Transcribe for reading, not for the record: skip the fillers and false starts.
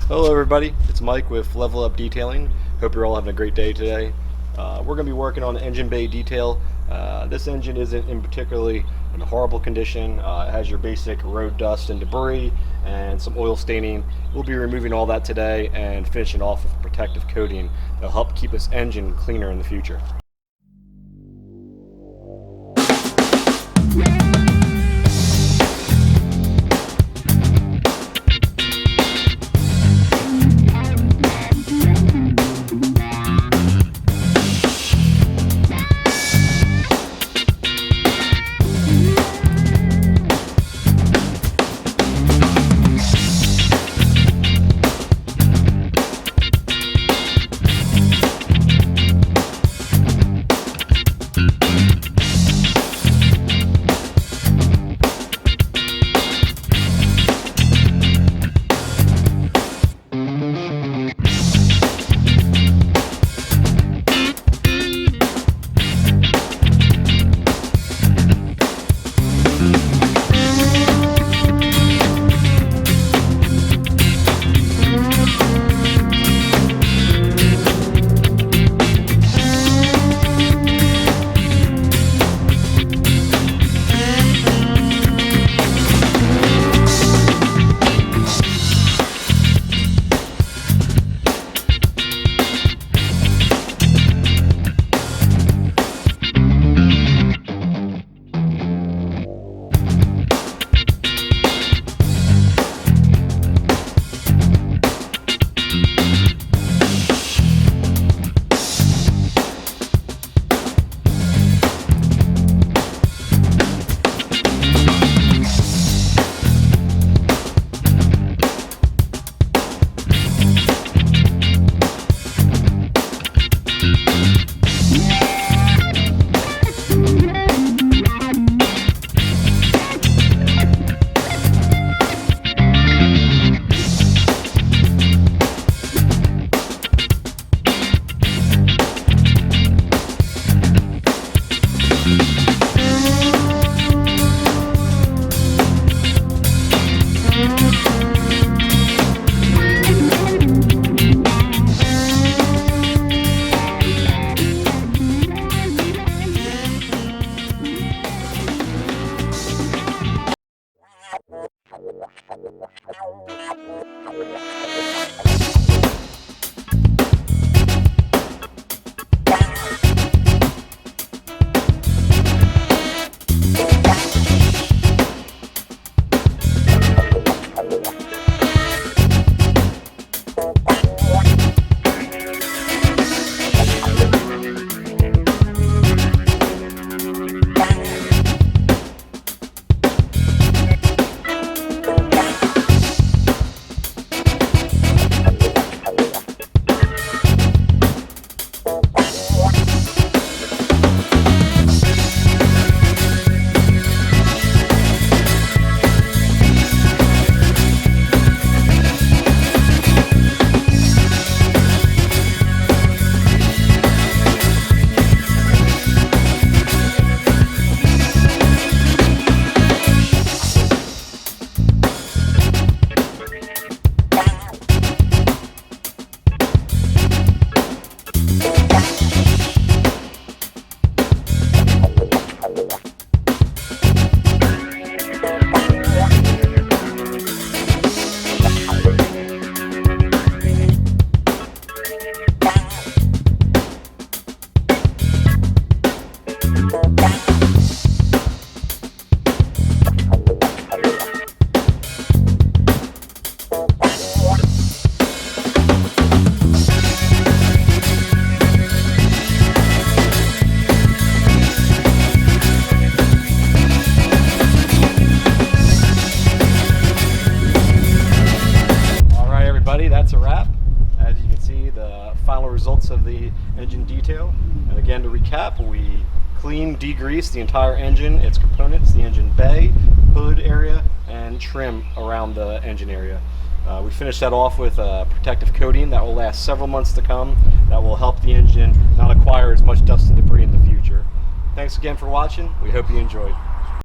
Hello everybody, it's Mike with Level Up Detailing. Hope you're all having a great day today. We're going to be working on engine bay detail. This engine isn't in particularly in a horrible condition. It has your basic road dust and debris and some oil staining. We'll be removing all that today and finishing off with protective coating that'll help keep this engine cleaner in the future. That's a wrap. As you can see, the final results of the engine detail. And again, to recap, we clean, degrease the entire engine, its components, the engine bay, hood area, and trim around the engine area. We finished that off with a protective coating that will last several months to come, that will help the engine not acquire as much dust and debris in the future. Thanks again for watching. We hope you enjoyed.